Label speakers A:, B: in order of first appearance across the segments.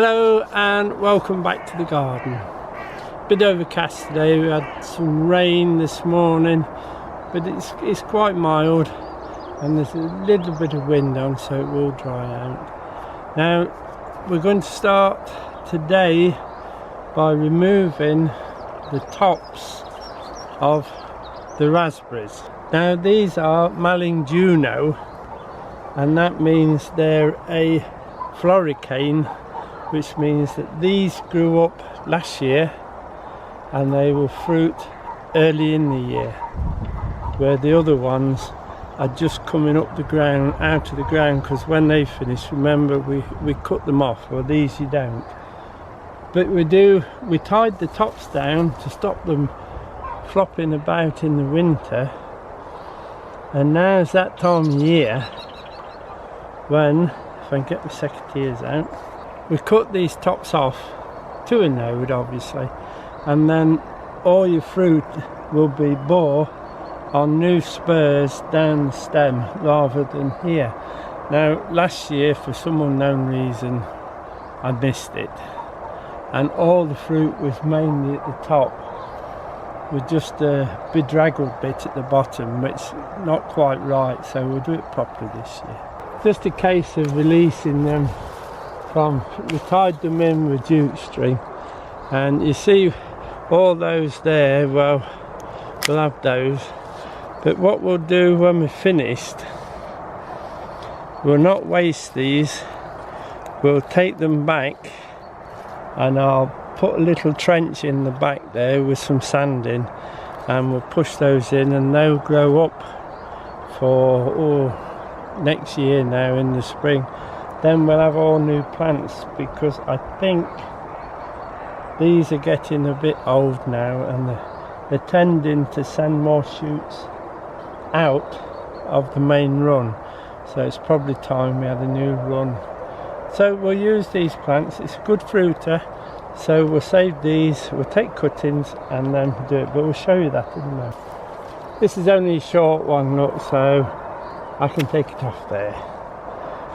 A: Hello and welcome back to the garden. Bit overcast today, we had some rain this morning, but it's quite mild and there's a little bit of wind on, so it will dry out. Now we're going to start today by removing the tops of the raspberries. Now these are Malling Juno, and that means they're a floricane, which means that these grew up last year and they will fruit early in the year, where the other ones are just coming up the ground, out of the ground, because when they finish, remember we cut them off, or these you don't. But we tied the tops down to stop them flopping about in the winter, and now's that time of year when, if I can get my secateurs out, we cut these tops off to a node obviously, and then all your fruit will be bore on new spurs down the stem rather than here. Now last year, for some unknown reason, I missed it, and all the fruit was mainly at the top with just a bedraggled bit at the bottom, which is not quite right, so we'll do it properly this year. Just a case of releasing them from, we tied them in with jute string, and you see all those there, well, we'll have those, but what we'll do when we're finished, we'll not waste these, we'll take them back and I'll put a little trench in the back there with some sand in, and we'll push those in and they'll grow up for next year now in the spring. Then we'll have all new plants, because I think these are getting a bit old now and they're tending to send more shoots out of the main run, so it's probably time we had a new run. So we'll use these plants, it's a good fruiter, so we'll save these, we'll take cuttings and then do it, but we'll show you that in a moment. This is only a short one, look, so I can take it off there.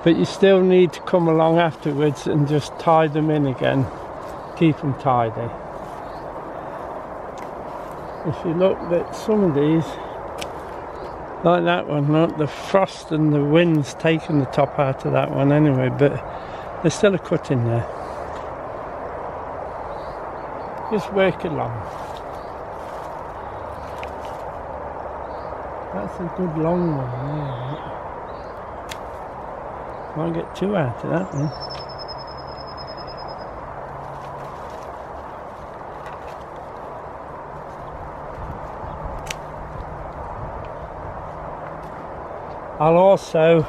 A: But you still need to come along afterwards and just tie them in again, keep them tidy. If you look at some of these, like that one, look, the frost and the wind's taken the top out of that one anyway, but there's still a cut in there. Just work along. That's a good long one, yeah. Might get two out of that one. I'll also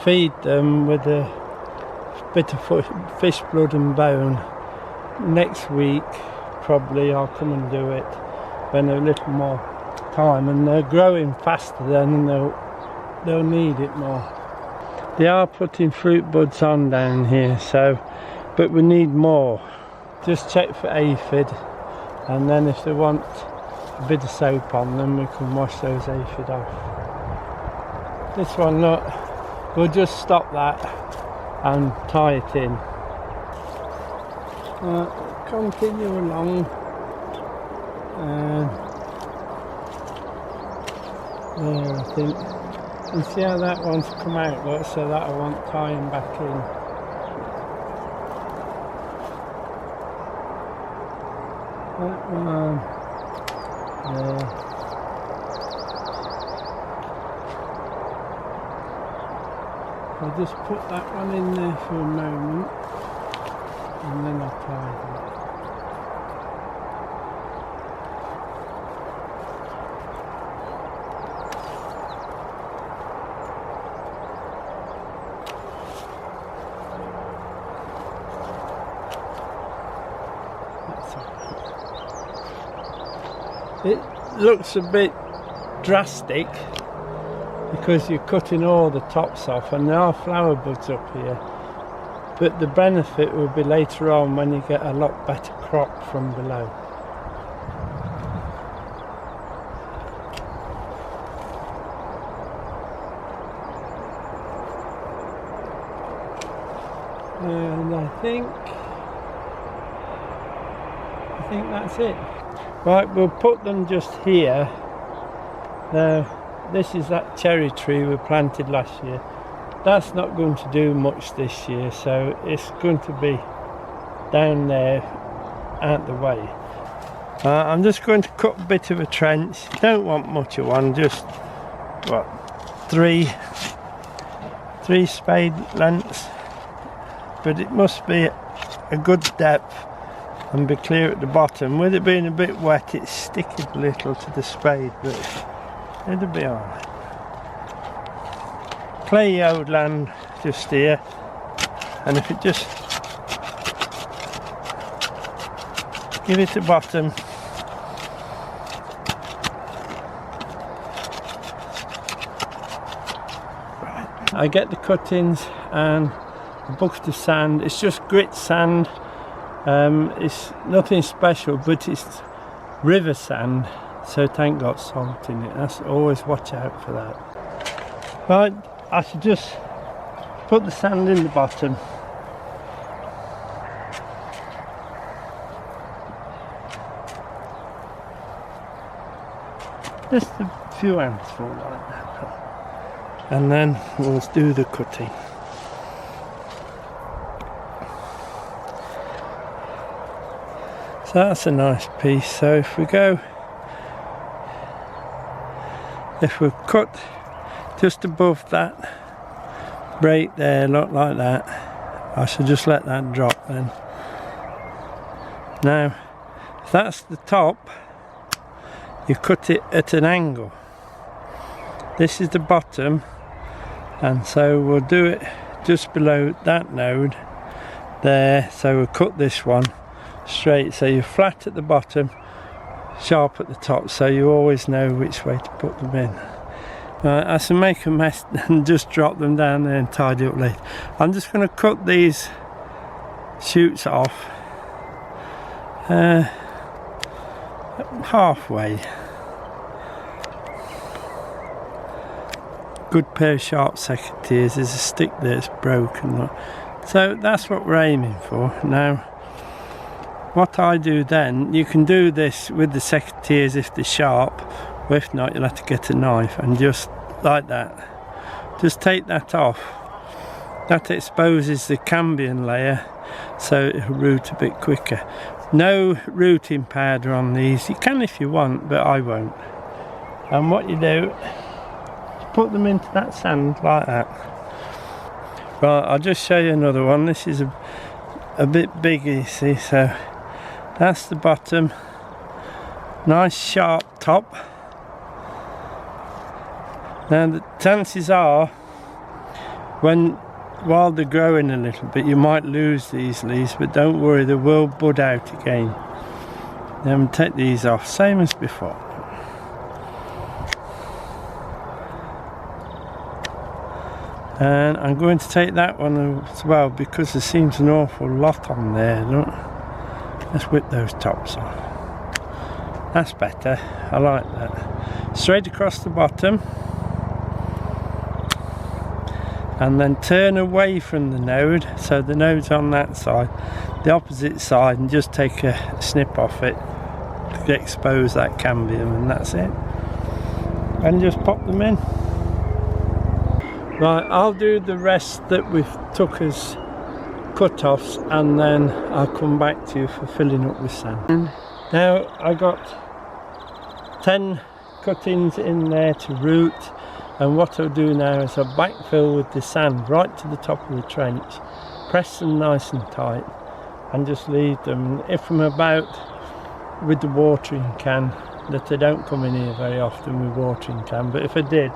A: feed them with a bit of fish blood and bone. Next week probably I'll come and do it when a little more time, and they're growing faster then and they'll need it more. They are putting fruit buds on down here, so, but we need more. Just check for aphid, and then if they want a bit of soap on them, we can wash those aphid off. This one, look, we'll just stop that and tie it in. Continue along. There, I think. You see how that one's come out, look, so that I want tying back in. That one, there. I'll just put that one in there for a moment, and then I'll tie that. It looks a bit drastic because you're cutting all the tops off, and there are flower buds up here, but the benefit will be later on when you get a lot better crop from below. And I think that's it. Right, we'll put them just here. Now, this is that cherry tree we planted last year. That's not going to do much this year, so it's going to be down there out the way. I'm just going to cut a bit of a trench. Don't want much of one, just what, three spade lengths, but it must be a good depth and be clear at the bottom. With it being a bit wet, it's sticking a little to the spade, but it'll be alright. Clayey old land just here, and if it just give it a bottom, right. I get the cuttings and a bucket of sand. It's just grit sand. It's nothing special, but it's river sand, so it ain't got salt in it. That's always watch out for that. Right, I should just put the sand in the bottom. Just a few handfuls like that, and then we'll do the cutting. So that's a nice piece. So if we cut just above that break there, look like that, I should just let that drop then. Now, if that's the top, you cut it at an angle. This is the bottom, and so we'll do it just below that node there. So we'll cut this one straight, so you're flat at the bottom, sharp at the top, so you always know which way to put them in. Right, I should make a mess and just drop them down there and tidy up later. I'm just going to cut these shoots off halfway. Good pair of sharp secateurs. There's a stick there that's broken, so that's what we're aiming for. Now, what I do then, you can do this with the secateurs if they're sharp, or if not, you'll have to get a knife and just like that, just take that off. That exposes the cambium layer, so it'll root a bit quicker. No rooting powder on these. You can if you want, but I won't. And what you do, put them into that sand like that. Right, I'll just show you another one. This is a bit bigger, you see, so that's the bottom. Nice sharp top. Now the chances are, while they're growing a little bit, you might lose these leaves, but don't worry, they will bud out again. Then take these off, same as before. And I'm going to take that one as well, because there seems an awful lot on there. Look, let's whip those tops off. That's better, I like that. Straight across the bottom, and then turn away from the node, so the node's on that side, the opposite side, and just take a snip off it to expose that cambium, and that's it. And just pop them in. Right, I'll do the rest that we've took as cut-offs, and then I'll come back to you for filling up with sand. Now I got 10 cuttings in there to root, and what I'll do now is I'll backfill with the sand right to the top of the trench, press them nice and tight, and just leave them. If I'm about with the watering can, that I don't come in here very often with watering can, but if I did,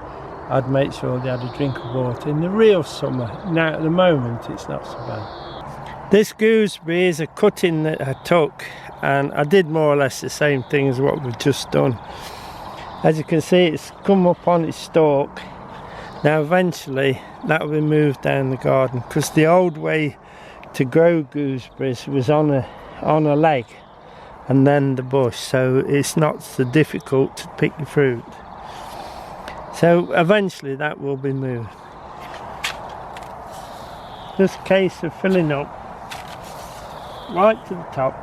A: I'd make sure they had a drink of water in the real summer. Now at the moment it's not so bad. This gooseberry is a cutting that I took, and I did more or less the same thing as what we've just done. As you can see, it's come up on its stalk. Now eventually that will be moved down the garden, because the old way to grow gooseberries was on a leg and then the bush, so it's not so difficult to pick the fruit. So eventually that will be moved. Just a case of filling up right to the top.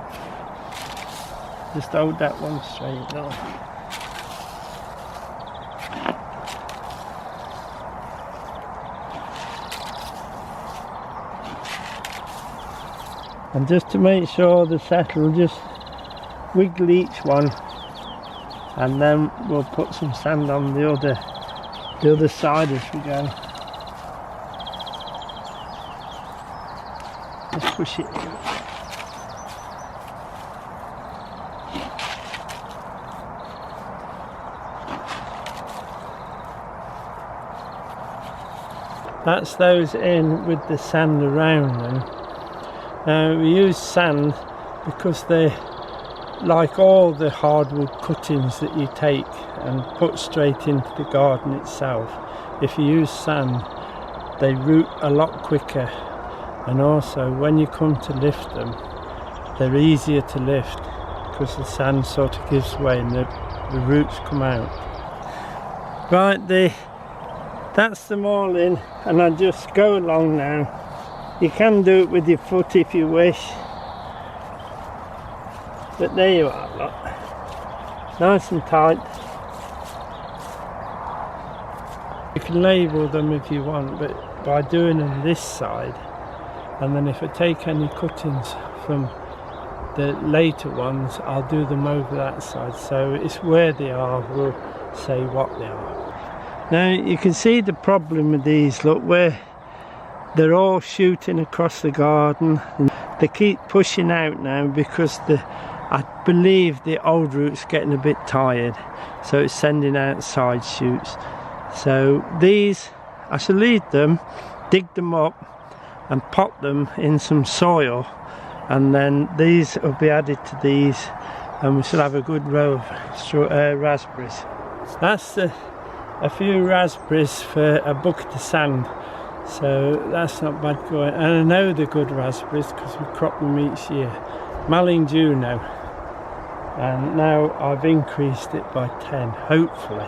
A: Just hold that one straight now. And just to make sure the settle, just wiggle each one, and then we'll put some sand on the other side as we go. Just push it in. That's those in with the sand around them. Now we use sand because they're like all the hardwood cuttings that you take and put straight into the garden itself. If you use sand, they root a lot quicker, and also when you come to lift them, they're easier to lift because the sand sort of gives way and the roots come out. Right, that's them all in, and I just go along now. You can do it with your foot if you wish, but there you are, look. Nice and tight. You can label them if you want, but by doing them this side, and then if I take any cuttings from the later ones, I'll do them over that side, so it's where they are, we'll say what they are. Now you can see the problem with these, look, where they're all shooting across the garden. They keep pushing out now because I believe the old root's getting a bit tired, so it's sending out side shoots. So these, I shall leave them, dig them up and pot them in some soil, and then these will be added to these, and we shall have a good row of raspberries. That's a few raspberries for a bucket of sand. So that's not bad going, and I know they're good raspberries because we crop them each year. Malling Juno, and now I've increased it by 10, hopefully.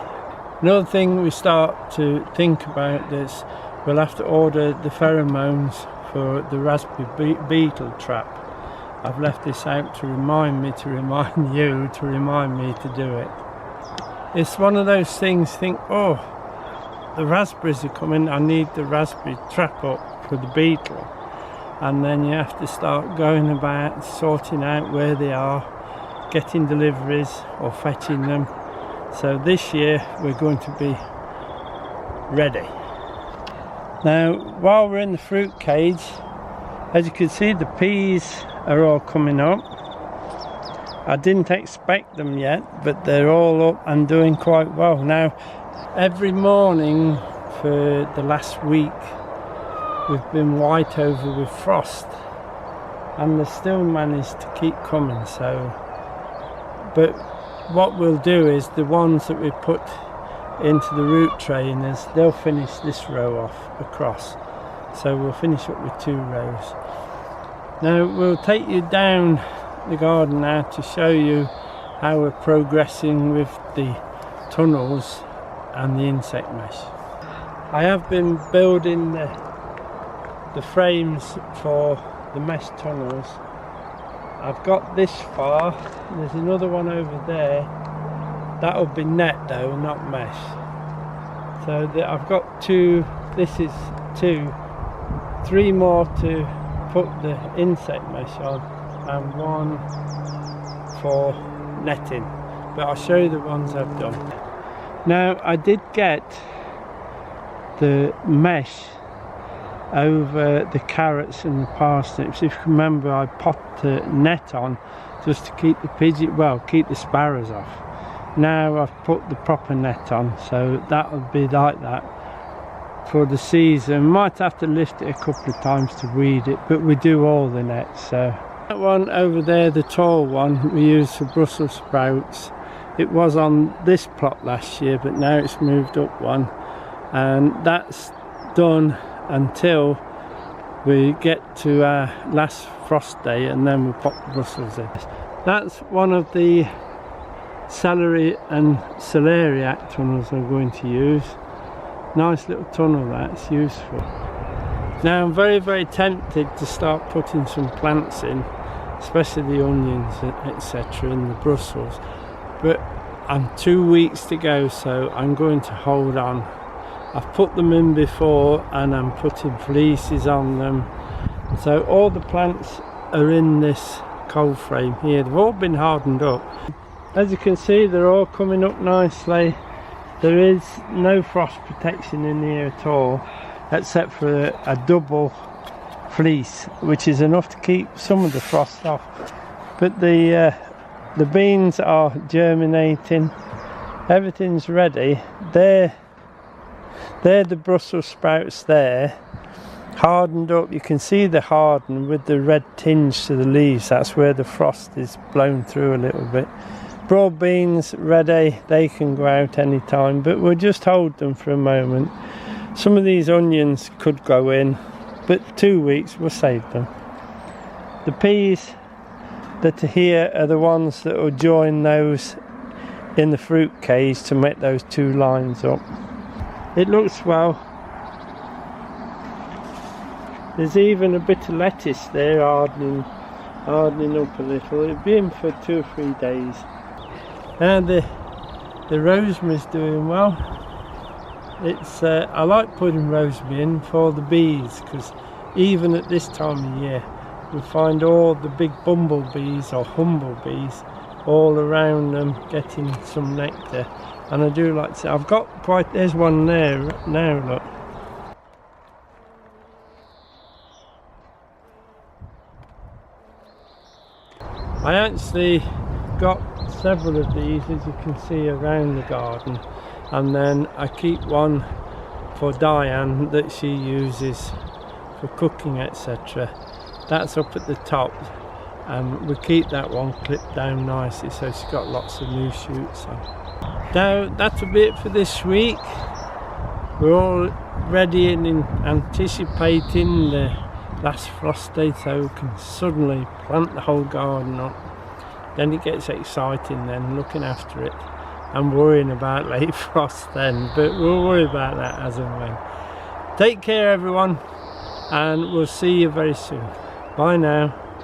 A: Another thing we start to think about this, we'll have to order the pheromones for the raspberry beetle trap. I've left this out to remind me, to remind you, to remind me to do it. It's one of those things, think, oh, the raspberries are coming, I need the raspberry trap up for the beetle, and then you have to start going about sorting out where they are, getting deliveries or fetching them. So this year we're going to be ready. Now while we're in the fruit cage, as you can see, the peas are all coming up. I didn't expect them yet, but they're all up and doing quite well. Now every morning for the last week we've been white over with frost, and they still managed to keep coming. So, but what we'll do is the ones that we put into the root trainers, they'll finish this row off across, so we'll finish up with 2 rows. Now we'll take you down the garden now to show you how we're progressing with the tunnels and the insect mesh. I have been building the frames for the mesh tunnels. I've got this far, there's another one over there. That'll be net though, not mesh. So I've got 2, this is 2, 3 more to put the insect mesh on, and 1 for netting, but I'll show you the ones I've done. Now I did get the mesh over the carrots and the parsnips. If you remember, I popped the net on just to keep the keep the sparrows off. Now I've put the proper net on, so that will be like that for the season. Might have to lift it a couple of times to weed it, but we do all the nets. So that one over there, the tall one, we use for Brussels sprouts. It was on this plot last year, but now it's moved up one, and that's done until we get to our last frost day, and then we'll pop the Brussels in. That's one of the celery and celeriac tunnels I'm going to use. Nice little tunnel, that's useful. Now I'm very tempted to start putting some plants in. especially the onions, etc., and the Brussels. But I'm 2 weeks to go, so I'm going to hold on. I've put them in before and I'm putting fleeces on them. So all the plants are in this cold frame here. They've all been hardened up. As you can see, they're all coming up nicely. There is no frost protection in here at all, except for a double fleece, which is enough to keep some of the frost off. But the beans are germinating. Everything's ready. They're the Brussels sprouts there, hardened up. You can see the harden with the red tinge to the leaves. That's where the frost is blown through a little bit. Broad beans ready, they can go out any time, but we'll just hold them for a moment. Some of these onions could go in, but 2 weeks we'll save them. The peas that are here are the ones that will join those in the fruit cage to make those two lines up. It looks well. There's even a bit of lettuce there hardening up a little. It'll be in for 2 or 3 days. And the rosemary's doing well. It's I like putting rosemary in for the bees, because even at this time of year we find all the big bumblebees or humblebees all around them getting some nectar. And I do like to, I've got quite, there's one there now, look. I actually got several of these, as you can see, around the garden, and then I keep one for Diane that she uses for cooking, etc. That's up at the top, and we keep that one clipped down nicely, so she's got lots of new shoots on. Now that'll be it for this week. We're all ready and anticipating the last frost day, so we can suddenly plant the whole garden up. Then it gets exciting then, looking after it and worrying about late frost then, but we'll worry about that as and when. Take care everyone, and we'll see you very soon. Bye now.